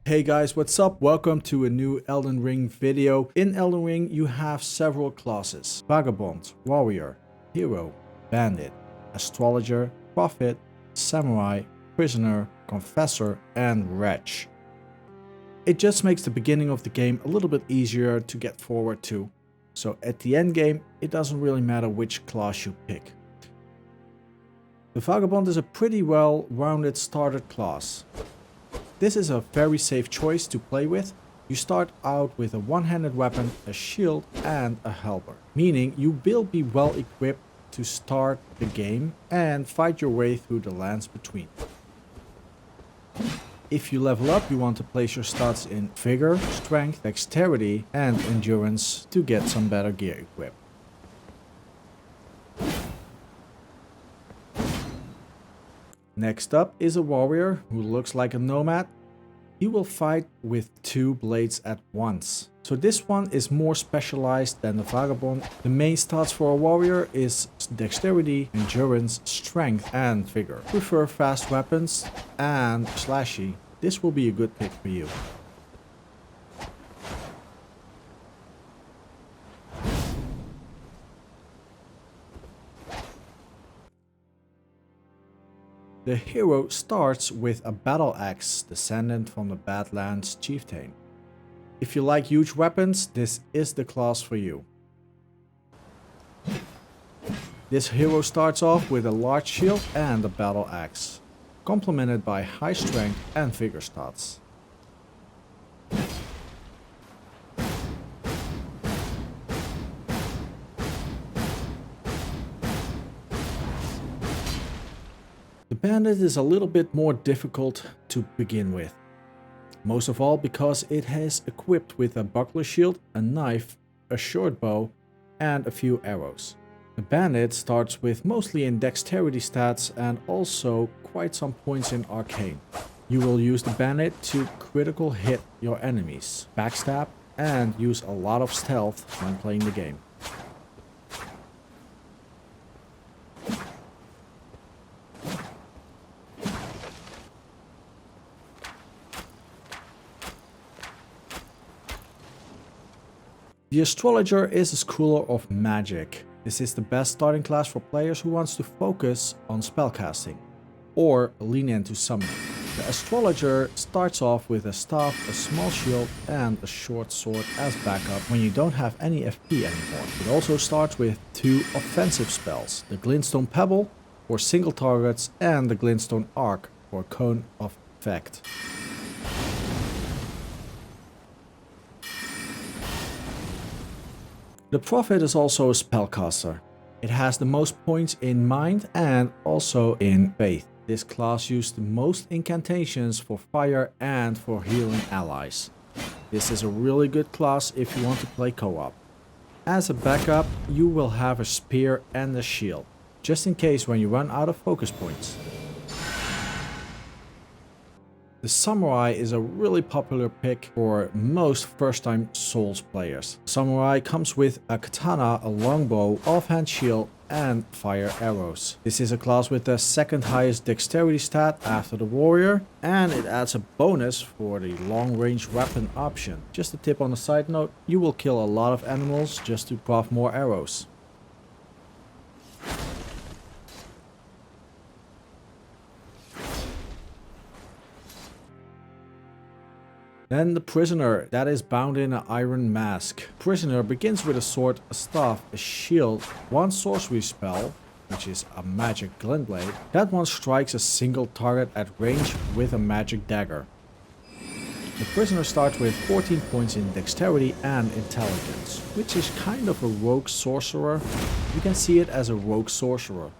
Hey guys, what's up? Welcome to a new Elden Ring video. In Elden Ring you have several classes: Vagabond, Warrior, Hero, Bandit, Astrologer, Prophet, Samurai, Prisoner, Confessor, and Wretch. It just makes the beginning of the game a little bit easier to get forward to. So at the end game, it doesn't really matter which class you pick. The Vagabond is a pretty well-rounded starter class. This is a very safe choice to play with. You start out with a one-handed weapon, a shield and a halberd, meaning you will be well equipped to start the game and fight your way through the lands between. If you level up, you want to place your stats in vigor, strength, dexterity and endurance to get some better gear equipped. Next up is a warrior who looks like a nomad. He will fight with two blades at once. So this one is more specialized than the Vagabond. The main stats for a warrior is dexterity, endurance, strength and vigor. Prefer fast weapons and slashy. This will be a good pick for you. The hero starts with a battle axe, descendant from the Badlands chieftain. If you like huge weapons, this is the class for you. This hero starts off with a large shield and a battle axe, complemented by high strength and vigor stats. The Bandit is a little bit more difficult to begin with. Most of all because it is equipped with a buckler shield, a knife, a short bow and a few arrows. The Bandit starts with mostly in dexterity stats and also quite some points in arcane. You will use the Bandit to critical hit your enemies, backstab and use a lot of stealth when playing the game. The Astrologer is a scholar of magic. This is the best starting class for players who wants to focus on spellcasting or lean into summoning. The Astrologer starts off with a staff, a small shield and a short sword as backup when you don't have any FP anymore. It also starts with two offensive spells, the Glintstone Pebble for single targets and the Glintstone Arc for cone of effect. The Prophet is also a spellcaster. It has the most points in mind and also in faith. This class uses the most incantations for fire and for healing allies. This is a really good class if you want to play co-op. As a backup, you will have a spear and a shield, just in case when you run out of focus points. The Samurai is a really popular pick for most first-time Souls players. Samurai comes with a katana, a longbow, offhand shield and fire arrows. This is a class with the second highest dexterity stat after the warrior and it adds a bonus for the long-range weapon option. Just a tip on a side note, you will kill a lot of animals just to craft more arrows. Then the Prisoner, that is bound in an iron mask. Prisoner begins with a sword, a staff, a shield, one sorcery spell, which is a magic glint blade. That one strikes a single target at range with a magic dagger. The Prisoner starts with 14 points in dexterity and intelligence, which is kind of a rogue sorcerer. You can see it as a rogue sorcerer.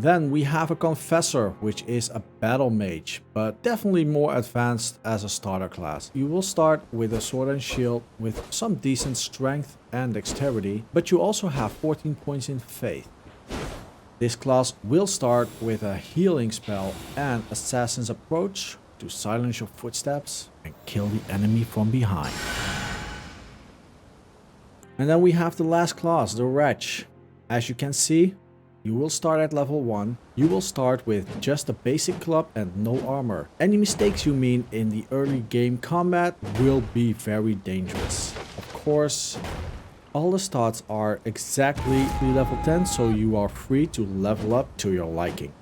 Then we have a Confessor, which is a battle mage, but definitely more advanced as a starter class. You will start with a sword and shield with some decent strength and dexterity, but you also have 14 points in faith. This class will start with a healing spell and Assassin's Approach to silence your footsteps and kill the enemy from behind. And then we have the last class, the Wretch. As you can see, You will start at level 1. You will start with just a basic club and no armor. Any mistakes you made in the early game combat will be very dangerous. Of course, all the stats are exactly level 10, so you are free to level up to your liking.